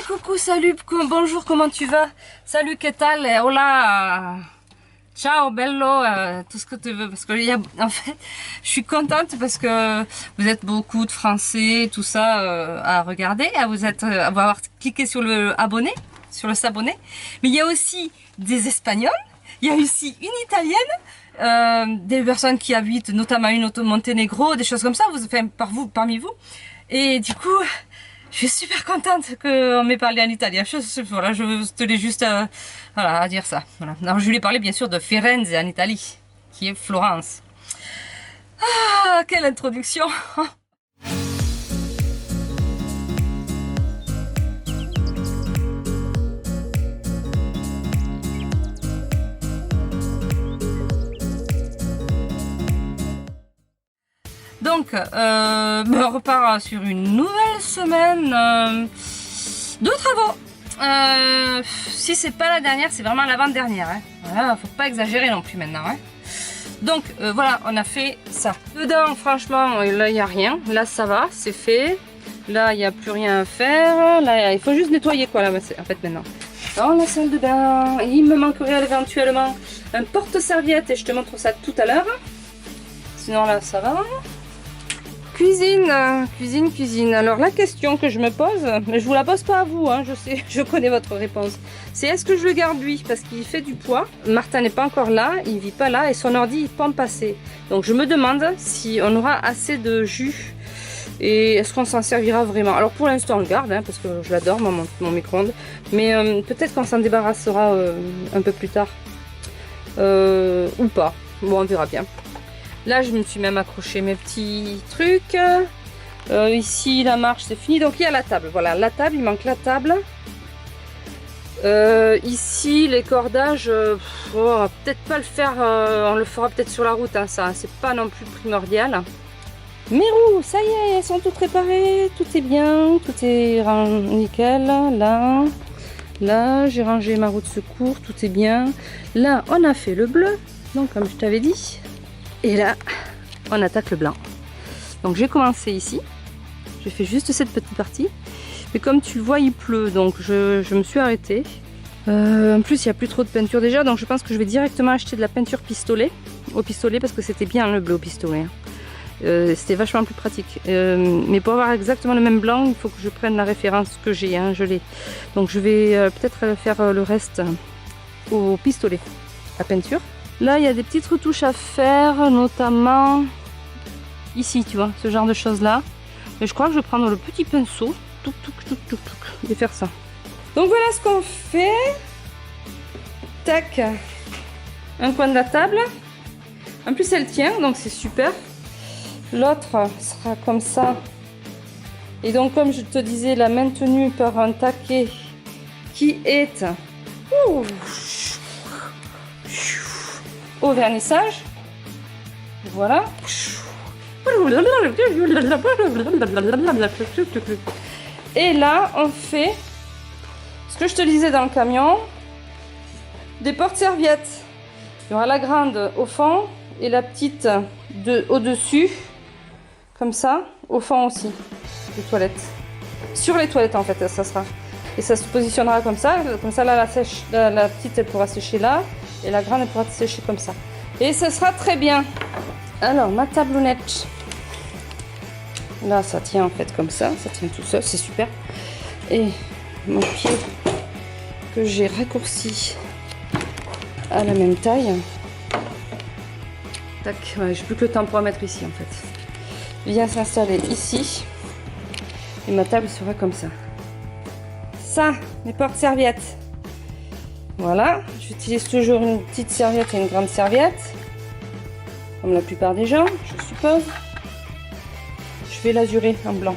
coucou, salut, bonjour, comment tu vas? Salut, que tal? Hola, ciao, bello, tout ce que tu veux. Parce que, en fait, je suis contente parce que vous êtes beaucoup de Français, tout ça, à regarder. À avoir cliqué sur le abonné, sur le s'abonner. Mais il y a aussi des Espagnols, il y a aussi une Italienne, des personnes qui habitent, notamment une au Monténégro, des choses comme ça, parmi vous. Et du coup, je suis super contente qu'on m'ait parlé en italien. Voilà, je tenais juste voilà, à dire ça. Voilà. Alors, je lui ai parlé bien sûr de Firenze en Italie, qui est Florence. Ah, quelle introduction! Donc, on repart sur une nouvelle semaine de travaux. Si c'est pas la dernière, c'est vraiment l'avant-dernière. Hein. Voilà, faut pas exagérer non plus maintenant. Hein. Donc, voilà, on a fait ça. Dedans, franchement, là, il n'y a rien. Là, ça va, c'est fait. Là, il n'y a plus rien à faire. Là, il faut juste nettoyer, quoi, là, en fait, maintenant. Dans la salle de bain, il me manquerait éventuellement un porte-serviette et je te montre ça tout à l'heure. Sinon, là, ça va. Cuisine. Alors la question que je me pose, mais je vous la pose pas à vous, hein, je sais, je connais votre réponse. C'est est-ce que je le garde lui parce qu'il fait du poids. Martin n'est pas encore là, il vit pas là et son ordi il pompe assez. Donc je me demande si on aura assez de jus et est-ce qu'on s'en servira vraiment. Alors pour l'instant on le garde, hein, parce que je l'adore mon micro-ondes, mais peut-être qu'on s'en débarrassera un peu plus tard ou pas. Bon, on verra bien. Là, je me suis même accroché mes petits trucs. Ici, la marche, c'est fini. Donc, il y a la table. Voilà, la table, il manque la table. Ici, les cordages, on va peut-être pas le faire. On le fera peut-être sur la route, hein, ça. C'est pas non plus primordial. Mes roues, ça y est, elles sont toutes réparées. Tout est bien. Tout est nickel. Là, j'ai rangé ma roue de secours. Tout est bien. Là, on a fait le bleu. Donc, comme je t'avais dit. Et là, on attaque le blanc. Donc j'ai commencé ici. J'ai fait juste cette petite partie. Mais comme tu le vois, il pleut. Donc je me suis arrêtée. En plus, il n'y a plus trop de peinture déjà. Donc je pense que je vais directement acheter de la peinture pistolet. Au pistolet parce que c'était bien le bleu au pistolet. C'était vachement plus pratique. Mais pour avoir exactement le même blanc, il faut que je prenne la référence que j'ai. Hein, je l'ai. Donc je vais peut-être faire le reste au pistolet. La peinture. Là, il y a des petites retouches à faire, notamment ici, tu vois, ce genre de choses-là. Mais je crois que je vais prendre le petit pinceau, et faire ça. Donc voilà ce qu'on fait. Tac. Un coin de la table. En plus, elle tient, donc c'est super. L'autre sera comme ça. Et donc, comme je te disais, la maintenue par un taquet qui est... au vernissage. Voilà. Et là, on fait ce que je te disais dans le camion, des porte-serviettes. Il y aura la grande au fond et la petite au-dessus, comme ça, au fond aussi, des toilettes. Sur les toilettes, en fait, ça sera. Et ça se positionnera comme ça là, la petite, elle pourra sécher là. Et la grande, elle pourra sécher comme ça. Et ce sera très bien. Alors, ma tablonnette. Là, ça tient en fait comme ça. Ça tient tout seul, c'est super. Et mon pied que j'ai raccourci à la même taille. Tac, ouais, j'ai plus que le temps pour la mettre ici en fait. Vient s'installer ici. Et ma table sera comme ça. Ça, mes porte-serviettes. Voilà, j'utilise toujours une petite serviette et une grande serviette, comme la plupart des gens, je suppose. Je vais l'azurer en blanc.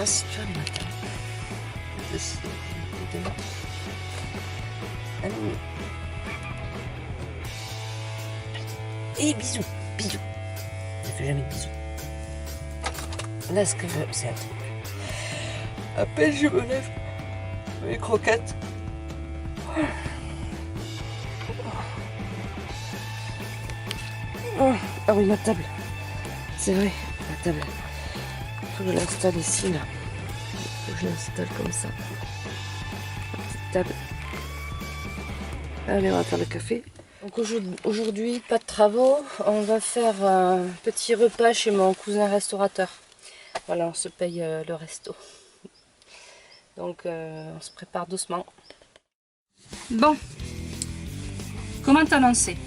Assieds-toi le matin. Et bisous. Ça fait jamais de bisous. Là, ce que je veux, c'est un truc. À peine je me lève, mes croquettes. Oh, ah oui, ma table. C'est vrai, ma table. Il faut que je l'installe ici, là. Il faut que je l'installe comme ça. Ma petite table. Allez, on va faire le café. Donc aujourd'hui, pas de travaux. On va faire un petit repas chez mon cousin restaurateur. Voilà, on se paye le resto. Donc on se prépare doucement. Bon, comment t'annoncer?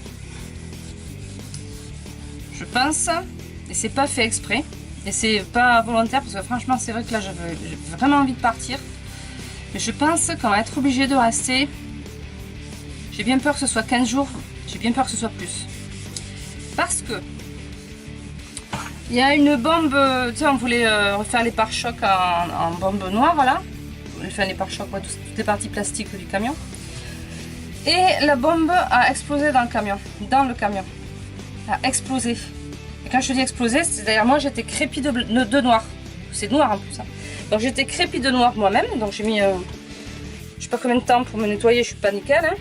Je pense, et c'est pas fait exprès, et c'est pas volontaire parce que franchement c'est vrai que là j'ai vraiment envie de partir. Mais je pense qu'on va être obligé de rester. J'ai bien peur que ce soit 15 jours, j'ai bien peur que ce soit plus. Parce que il y a une bombe, tu sais, on voulait refaire les pare-chocs en bombe noire, voilà. Enfin les pare-chocs, ouais, toutes les parties plastiques du camion. Et la bombe a explosé dans le camion. A explosé. Et quand je te dis explosé, c'est derrière moi, j'étais crépie de noir. C'est noir en plus. Hein. Donc j'étais crépie de noir moi-même. Donc j'ai mis, je sais pas combien de temps pour me nettoyer, je suis pas nickel. Hein.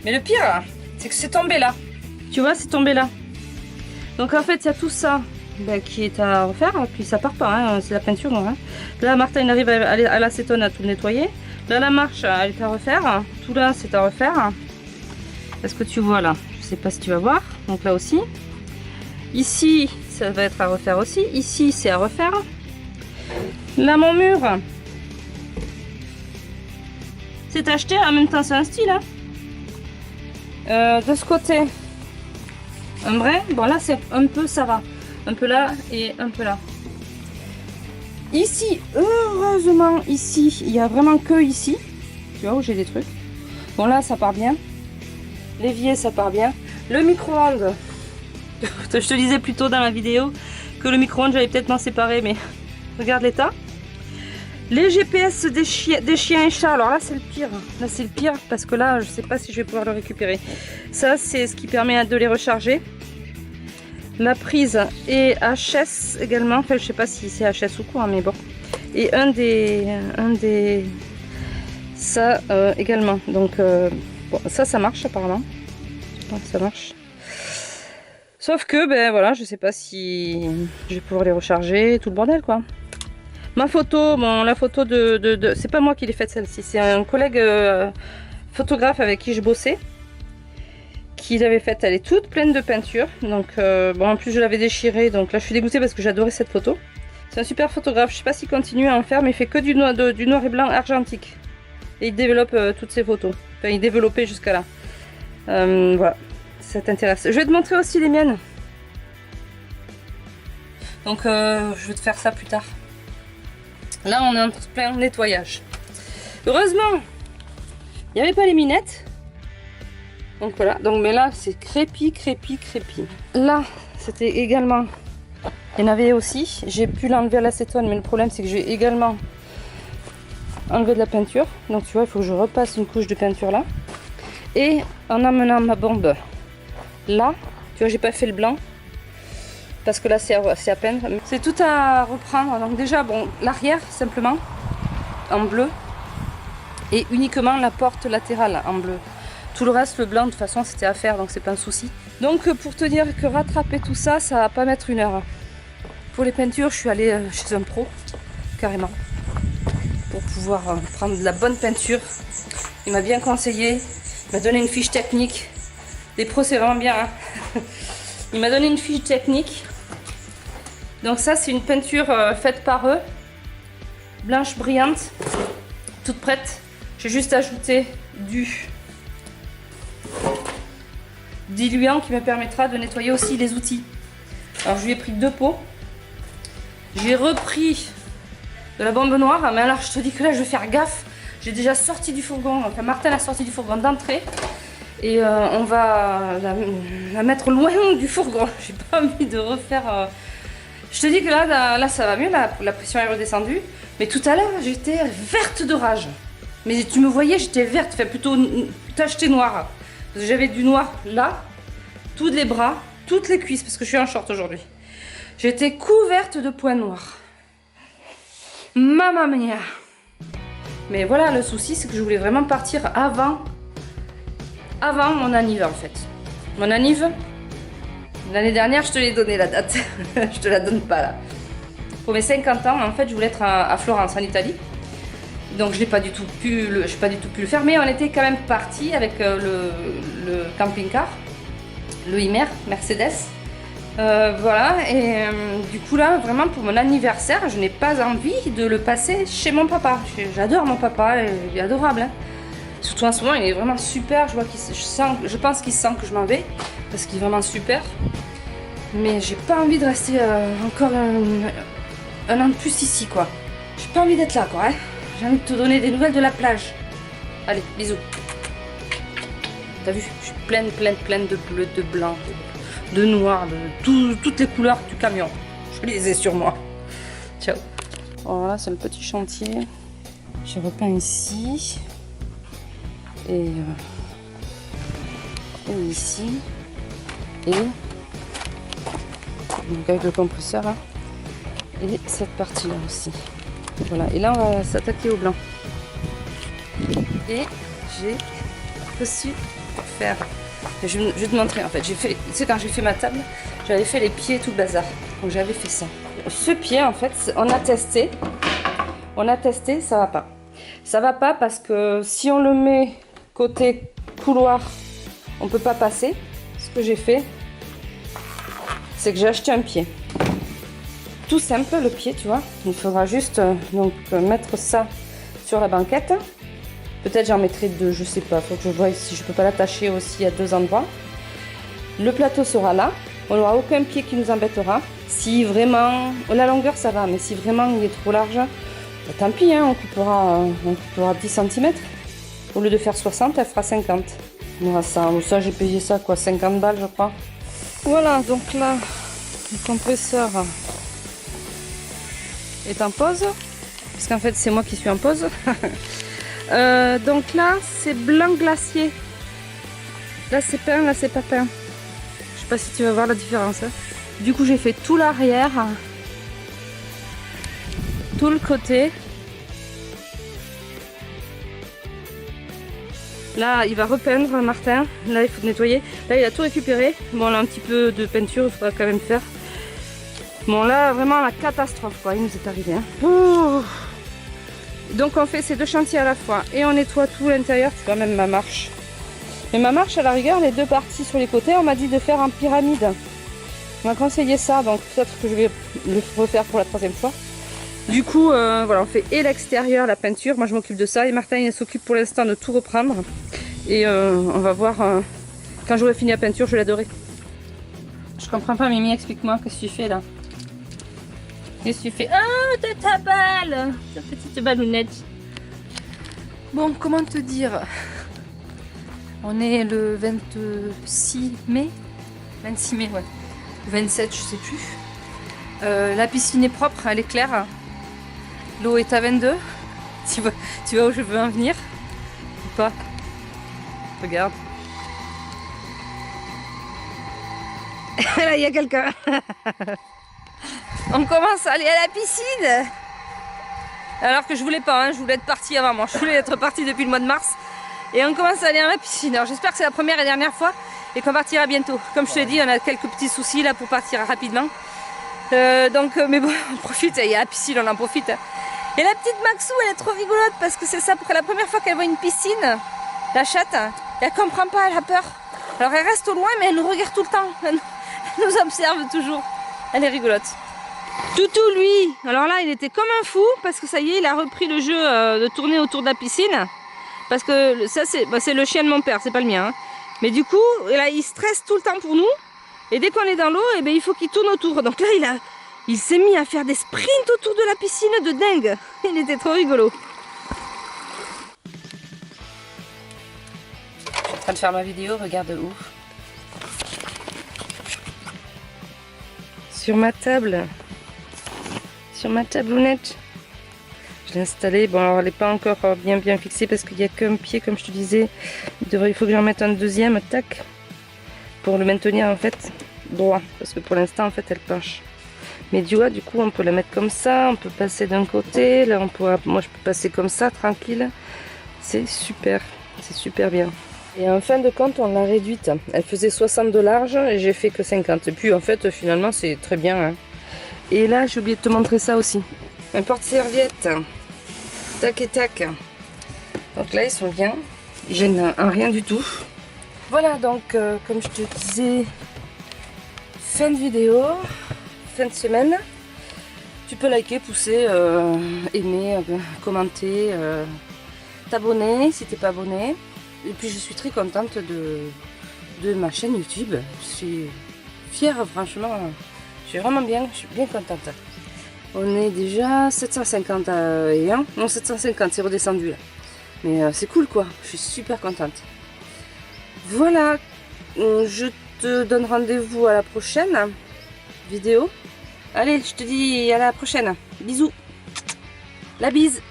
Mais le pire, c'est que c'est tombé là. Tu vois, c'est tombé là. Donc en fait, il y a tout ça qui est à refaire. Puis ça part pas, hein, c'est la peinture. Donc, hein. Là, Martin, il arrive à l'acétone à tout nettoyer. Là, la marche, elle est à refaire. Tout là, c'est à refaire. Est-ce que tu vois là? Je sais pas si tu vas voir. Donc là aussi. Ici, ça va être à refaire aussi. Ici, c'est à refaire. Là, mon mur, c'est acheté. En même temps, c'est un style. Hein. De ce côté, un vrai. Bon, là, c'est un peu, ça va. Un peu là et un peu là. Ici, heureusement, ici, il y a vraiment que ici. Tu vois où j'ai des trucs. Bon, là, ça part bien. L'évier, ça part bien. Le micro-ondes. Je te disais plus tôt dans la vidéo que le micro-ondes, j'allais peut-être m'en séparer, mais regarde l'état. Les GPS des chiens et chats. Alors là, c'est le pire. Là, c'est le pire parce que là, je sais pas si je vais pouvoir le récupérer. Ça, c'est ce qui permet de les recharger. La prise est HS également, enfin je sais pas si c'est HS ou quoi, mais bon. Et un des ça également. Donc bon, ça marche apparemment. Ça marche. Sauf que ben voilà, je sais pas si je vais pouvoir les recharger, tout le bordel quoi. Ma photo, bon la photo de c'est pas moi qui l'ai faite celle-ci, c'est un collègue photographe avec qui je bossais. Qui l'avait faite, elle est toute pleine de peinture. Donc bon, en plus je l'avais déchirée, donc là je suis dégoûtée parce que j'adorais cette photo. C'est un super photographe, je sais pas s'il continue à en faire, mais il fait que du noir et blanc argentique. Et il développe toutes ses photos. Enfin il développait jusqu'à là. Voilà, ça t'intéresse. Je vais te montrer aussi les miennes. Donc je vais te faire ça plus tard. Là on est en plein nettoyage. Heureusement, il n'y avait pas les minettes. Donc voilà, donc mais là c'est crépi. Là c'était également, il y en avait aussi, j'ai pu l'enlever à l'acétone, mais le problème c'est que j'ai également enlevé de la peinture. Donc tu vois, il faut que je repasse une couche de peinture là. Et en amenant ma bombe là, tu vois, j'ai pas fait le blanc parce que là c'est à peine. C'est tout à reprendre. Donc déjà, bon, l'arrière simplement en bleu et uniquement la porte latérale en bleu. Tout le reste, le blanc, de toute façon, c'était à faire, donc c'est pas un souci. Donc, pour te dire que rattraper tout ça, ça va pas mettre une heure. Pour les peintures, je suis allée chez un pro, carrément, pour pouvoir prendre de la bonne peinture. Il m'a bien conseillé, il m'a donné une fiche technique. Les pros, c'est vraiment bien. Hein. Il m'a donné une fiche technique. Donc ça, c'est une peinture faite par eux, blanche brillante, toute prête. J'ai juste ajouté du diluant qui me permettra de nettoyer aussi les outils. Alors je lui ai pris 2 pots. J'ai repris de la bombe noire, mais alors je te dis que là je vais faire gaffe. J'ai déjà sorti du fourgon, enfin Martin a sorti du fourgon d'entrée et on va la mettre loin du fourgon. J'ai pas envie de refaire. Je te dis que là ça va mieux, la pression est redescendue, mais tout à l'heure j'étais verte de rage. Mais tu me voyais, j'étais verte, enfin plutôt tachetée noire. J'avais du noir là, tous les bras, toutes les cuisses, parce que je suis en short aujourd'hui. J'étais couverte de points noirs. Mamma mia. Mais voilà, le souci, c'est que je voulais vraiment partir avant mon anniv en fait. Mon anniv, L'année dernière, je te l'ai donné la date. Je te la donne pas là. Pour mes 50 ans, en fait, je voulais être à Florence, en Italie. Donc, je n'ai pas du tout pu le faire. Mais on était quand même partis avec le camping-car, le Imer Mercedes. Voilà, et du coup là, vraiment pour mon anniversaire, je n'ai pas envie de le passer chez mon papa. J'adore mon papa, il est adorable. Hein. Surtout en ce moment, il est vraiment super. Je pense qu'il sent que je m'en vais, parce qu'il est vraiment super. Mais j'ai pas envie de rester encore un an de plus ici, quoi. J'ai pas envie d'être là, quoi. Hein. J'ai envie de te donner des nouvelles de la plage. Allez, bisous. T'as vu, je suis pleine de bleu, de blanc, de noir, de toutes les couleurs du camion. Je les ai sur moi. Ciao. Voilà, c'est le petit chantier. J'ai repeint ici. Et ici. Et donc avec le compresseur. Hein, et cette partie-là aussi. Voilà. Et là, on va s'attaquer au blanc. Et j'ai reçu pour faire... Je vais te montrer en fait. J'ai fait, tu sais, quand j'ai fait ma table, j'avais fait les pieds tout le bazar. Donc j'avais fait ça. Ce pied en fait, on a testé, ça va pas. Ça va pas parce que si on le met côté couloir, on peut pas passer. Ce que j'ai fait, c'est que j'ai acheté un pied. Tout simple le pied, tu vois. Il faudra juste donc mettre ça sur la banquette. Peut-être j'en mettrai deux, je sais pas. Faut que je voie si je peux pas l'attacher aussi à deux endroits. Le plateau sera là. On n'aura aucun pied qui nous embêtera. Si vraiment... La longueur, ça va. Mais si vraiment il est trop large, bah, tant pis, hein, on coupera 10 cm. Au lieu de faire 60, elle fera 50. On aura ça. Ça, j'ai payé ça, quoi, 50 balles, je crois. Voilà, donc là, le compresseur est en pause. Parce qu'en fait, c'est moi qui suis en pause. Donc là, c'est blanc glacier. Là, c'est peint, là, c'est pas peint. Je sais pas si tu vas voir la différence. Hein. Du coup, j'ai fait tout l'arrière, tout le côté. Là, il va repeindre, Martin. Là, il faut nettoyer. Là, il a tout récupéré. Bon, là, un petit peu de peinture, il faudra quand même faire. Bon, là, vraiment, la catastrophe, quoi. Il nous est arrivé. Hein. Ouh. Donc on fait ces deux chantiers à la fois et on nettoie tout l'intérieur, tu vois, même ma marche. Mais ma marche, à la rigueur, les deux parties sur les côtés, on m'a dit de faire en pyramide. On m'a conseillé ça, donc peut-être que je vais le refaire pour la troisième fois. Du coup, voilà, on fait et l'extérieur, la peinture, moi je m'occupe de ça et Martin il s'occupe pour l'instant de tout reprendre. Et on va voir, quand j'aurai fini la peinture, je l'adorerai. Je comprends pas, Mimi, explique-moi, qu'est-ce que tu fais là? Qu'est-ce que tu fais? Ah, de ta balle! Ta petite ballounette. Bon, comment te dire? On est le 26 mai. 26 mai, ouais. 27, je sais plus. La piscine est propre, elle est claire. L'eau est à 22. Tu vois où je veux en venir? Ou pas? Regarde. Là, il y a quelqu'un. On commence à aller à la piscine. Alors que je voulais pas, hein, je voulais être partie avant moi. Je voulais être partie depuis le mois de mars. Et on commence à aller à la piscine. Alors j'espère que c'est la première et dernière fois et qu'on partira bientôt. Comme je te l'ai dit, on a quelques petits soucis là pour partir rapidement. Mais bon, on profite, il y a la piscine, on en profite. Et la petite Maxou, elle est trop rigolote parce que c'est ça, pour la première fois qu'elle voit une piscine, la chatte, elle comprend pas, elle a peur. Alors elle reste au loin, mais elle nous regarde tout le temps. Elle nous observe toujours. Elle est rigolote. Toutou, lui, alors là, il était comme un fou parce que ça y est, il a repris le jeu de tourner autour de la piscine. Parce que ça, c'est le chien de mon père, c'est pas le mien. Hein. Mais du coup, là, il stresse tout le temps pour nous. Et dès qu'on est dans l'eau, eh ben, il faut qu'il tourne autour. Donc là, il s'est mis à faire des sprints autour de la piscine de dingue. Il était trop rigolo. Je suis en train de faire ma vidéo, regarde où. Sur ma table. Sur ma tablounette. Je l'ai installée. Bon, alors elle n'est pas encore bien fixée parce qu'il n'y a qu'un pied, comme je te disais. Il faut que j'en mette un deuxième, tac. Pour le maintenir en fait droit. Parce que pour l'instant, en fait, elle penche. Mais tu vois, du coup, on peut la mettre comme ça. On peut passer d'un côté. Là, moi, je peux passer comme ça, tranquille. C'est super. C'est super bien. Et en fin de compte, on l'a réduite. Elle faisait 60 de large et j'ai fait que 50. Et puis en fait, finalement, c'est très bien. Hein. Et là, j'ai oublié de te montrer ça aussi. Un porte-serviette. Tac et tac. Donc là, ils sont bien. Ils gênent en rien du tout. Voilà, donc, comme je te disais, fin de vidéo, fin de semaine. Tu peux liker, pousser, aimer, commenter, t'abonner si t'es pas abonné. Et puis je suis très contente de ma chaîne YouTube. Je suis fière, franchement. Je suis vraiment bien, je suis bien contente. On est déjà 750 et 1. Non, 750, c'est redescendu là. Mais c'est cool quoi, je suis super contente. Voilà, je te donne rendez-vous à la prochaine vidéo. Allez, je te dis à la prochaine. Bisous. La bise.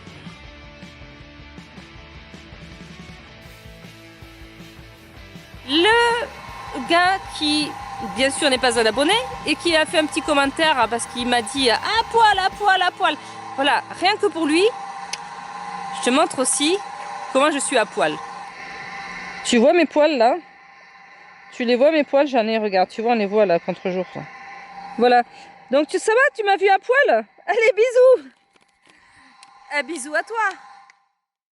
Le gars qui, bien sûr, n'est pas un abonné et qui a fait un petit commentaire parce qu'il m'a dit à poil, à poil, à poil. Voilà, rien que pour lui, je te montre aussi comment je suis à poil. Tu vois mes poils là? Tu les vois mes poils? J'en ai, regarde, tu vois, on les voit là, contre-jour. Voilà. Donc ça va, tu m'as vu à poil? Allez, bisous! Un bisou à toi!